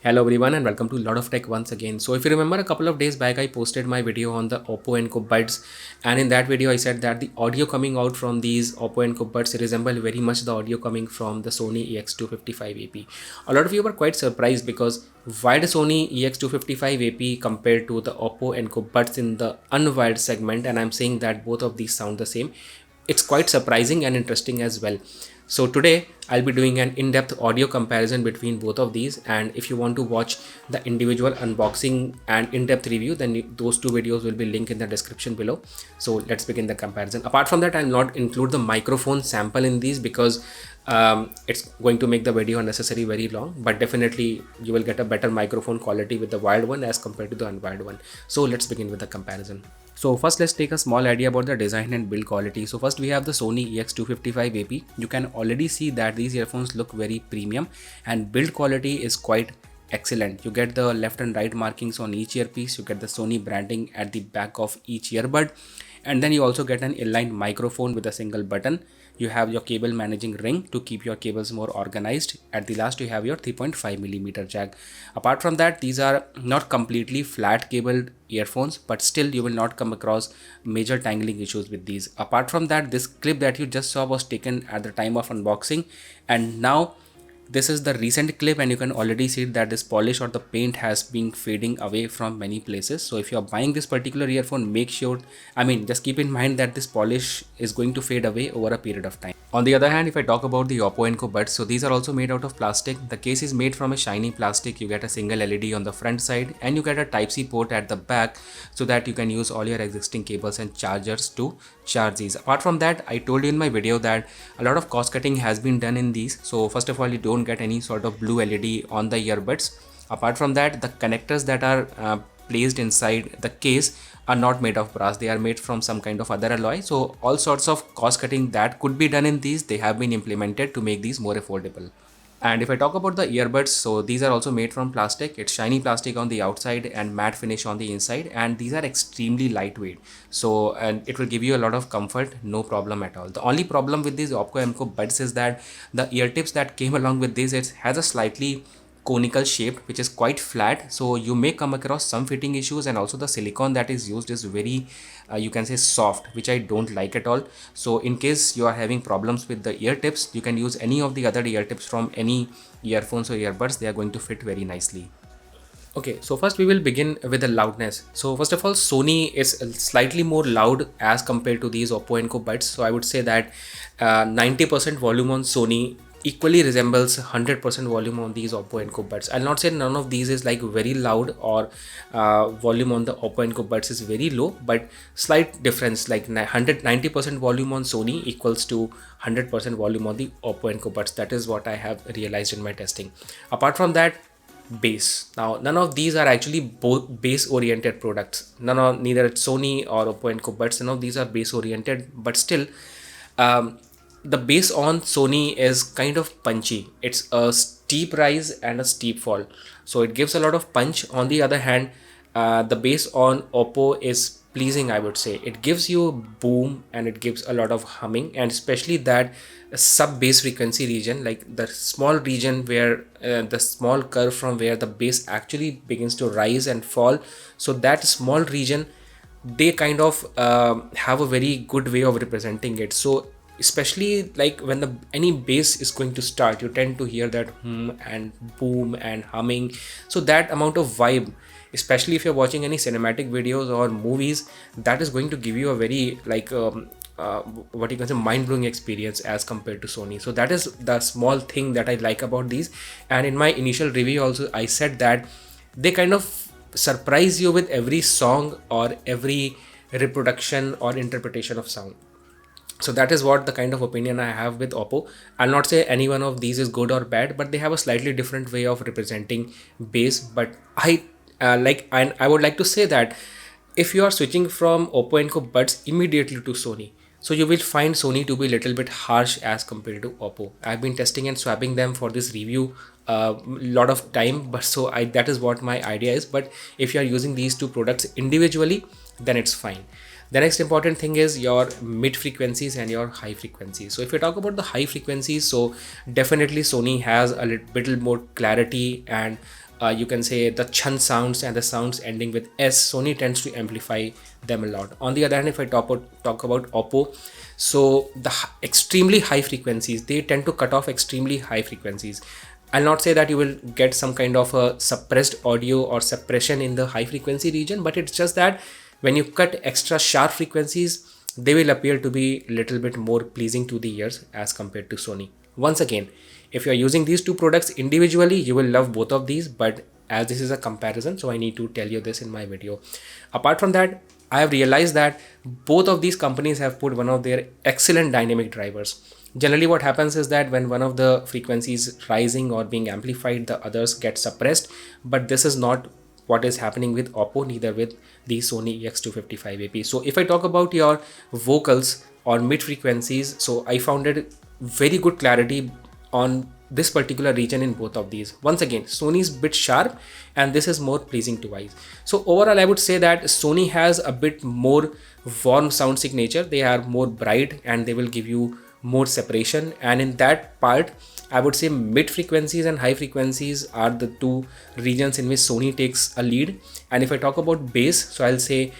Hello everyone and welcome to Lot of Tech once again. So if you remember a couple of days back I posted my video on the Oppo Enco buds, and in that video I said that the audio coming out from these Oppo Enco buds resemble very much the audio coming from the Sony EX255AP. A lot of you were quite surprised because why the Sony EX255AP compared to the Oppo Enco buds in the unwired segment, and I'm saying that both of these sound the same. It's quite surprising and interesting as well. So today I'll be doing an in-depth audio comparison between both of these, and if you want to watch the individual unboxing and in-depth review, then those two videos will be linked in the description below. So let's begin the comparison. Apart from that, I'll not include the microphone sample in these because it's going to make the video unnecessary very long, but definitely you will get a better microphone quality with the wired one as compared to the unwired one. So let's begin with the comparison. So first let's take a small idea about the design and build quality. So first we have the Sony EX255AP. You can already see that these earphones look very premium and build quality is quite excellent. You get the left and right markings on each earpiece, you get the Sony branding at the back of each earbud, and then you also get an inline microphone with a single button. You have your cable managing ring to keep your cables more organized. At the last you have your 3.5mm jack. Apart from that, these are not completely flat cabled earphones, but still you will not come across major tangling issues with these. Apart from that, this clip that you just saw was taken at the time of unboxing, and now this is the recent clip, and you can already see that this polish or the paint has been fading away from many places. So if you are buying this particular earphone, make sure, just keep in mind that this polish is going to fade away over a period of time. On the other hand, if I talk about the Oppo Enco buds, so these are also made out of plastic. The case is made from a shiny plastic. You get a single LED on the front side and you get a Type-C port at the back so that you can use all your existing cables and chargers to charge these. Apart from that, I told you in my video that a lot of cost cutting has been done in these. So first of all, you don't get any sort of blue LED on the earbuds. Apart from that, the connectors that are placed inside the case are not made of brass. They are made from some kind of other alloy. So all sorts of cost cutting that could be done in these, they have been implemented to make these more affordable. And if I talk about the earbuds, so these are also made from plastic. It's shiny plastic on the outside and matte finish on the inside, and these are extremely lightweight. So, and it will give you a lot of comfort, no problem at all. The only problem with these Oppo Enco buds is that the ear tips that came along with this, it has a slightly conical shape which is quite flat, so you may come across some fitting issues, and also the silicone that is used is very you can say soft, which I don't like at all. So in case you are having problems with the ear tips, you can use any of the other ear tips from any earphones or earbuds. They are going to fit very nicely. Okay, so first we will begin with the loudness. So first of all, Sony is slightly more loud as compared to these Oppo Enco buds. So I would say that 90% volume on Sony equally resembles 100% volume on these Oppo Enco buds. I'll not say none of these is like very loud, or volume on the Oppo Enco buds is very low, but slight difference, like 190% volume on Sony equals to 100% volume on the Oppo Enco buds. That is what I have realized in my testing. Apart from that, bass. Now none of these are actually both bass oriented products. Neither Sony or Oppo Enco buds, none of these are bass oriented, but still the bass on Sony is kind of punchy. It's a steep rise and a steep fall, so it gives a lot of punch. On the other hand, the bass on Oppo is pleasing, I would say. It gives you boom and it gives a lot of humming, and especially that sub bass frequency region, like the small region where the small curve from where the bass actually begins to rise and fall. So that small region, they kind of have a very good way of representing it. So especially like when any bass is going to start, you tend to hear that and boom and humming. So that amount of vibe, especially if you're watching any cinematic videos or movies, that is going to give you a very like what you can say mind-blowing experience as compared to Sony. So that is the small thing that I like about these. And in my initial review also I said that they kind of surprise you with every song or every reproduction or interpretation of sound. So that is what the kind of opinion I have with Oppo. I'll not say any one of these is good or bad, but they have a slightly different way of representing bass. But I would like to say that if you are switching from Oppo Enco buds immediately to Sony, so you will find Sony to be a little bit harsh as compared to Oppo. I've been testing and swapping them for this review a lot of time, but that is what my idea is. But if you are using these two products individually, then it's fine. The next important thing is your mid frequencies and your high frequencies. So if you talk about the high frequencies, so definitely Sony has a little more clarity and you can say the chun sounds and the sounds ending with S, Sony tends to amplify them a lot. On the other hand, if I talk about Oppo, so the extremely high frequencies, they tend to cut off extremely high frequencies. I'll not say that you will get some kind of a suppressed audio or suppression in the high frequency region, but it's just that when you cut extra sharp frequencies, they will appear to be a little bit more pleasing to the ears as compared to Sony. Once again, if you are using these two products individually, you will love both of these, but as this is a comparison, so I need to tell you this in my video. Apart from that, I have realized that both of these companies have put one of their excellent dynamic drivers. Generally what happens is that when one of the frequencies rising or being amplified, the others get suppressed, but this is not what is happening with Oppo, neither with the Sony EX255AP. So if I talk about your vocals or mid frequencies, so I found it very good clarity on this particular region in both of these. Once again, Sony's bit sharp and this is more pleasing to eyes. So overall, I would say that Sony has a bit more warm sound signature. They are more bright and they will give you more separation, and in that part I would say mid frequencies and high frequencies are the two regions in which Sony takes a lead. And if I talk about bass, so I'll say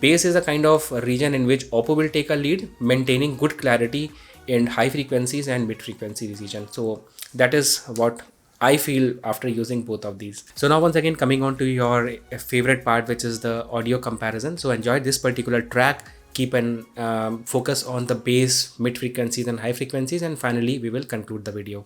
bass is a kind of region in which Oppo will take a lead, maintaining good clarity in high frequencies and mid frequency region. So that is what I feel after using both of these. So now once again coming on to your favorite part, which is the audio comparison. So enjoy this particular track, keep an focus on the bass, mid frequencies and high frequencies, and finally we will conclude the video.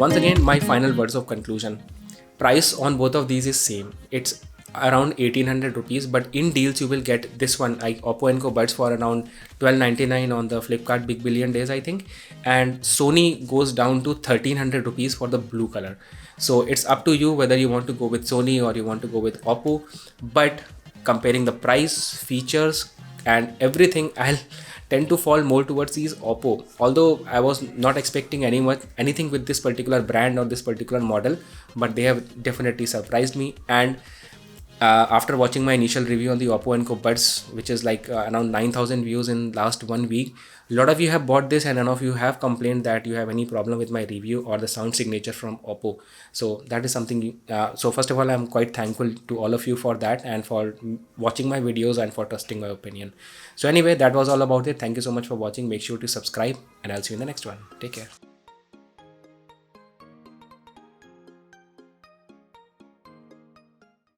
Once again, my final words of conclusion. Price on both of these is same. It's around 1800 rupees, but in deals you will get this one like Oppo Enco Buds for around 1299 on the Flipkart Big Billion Days, I think, and Sony goes down to 1300 rupees for the blue color. So it's up to you whether you want to go with Sony or you want to go with Oppo, but comparing the price, features and everything, I'll tend to fall more towards these Oppo, although I was not expecting anything with this particular brand or this particular model, but they have definitely surprised me. And after watching my initial review on the Oppo Enco Buds, which is like around 9,000 views in last 1 week, a lot of you have bought this and none of you have complained that you have any problem with my review or the sound signature from Oppo. So that is something, so first of all, I'm quite thankful to all of you for that and for watching my videos and for trusting my opinion. So anyway, that was all about it. Thank you so much for watching. Make sure to subscribe and I'll see you in the next one. Take care.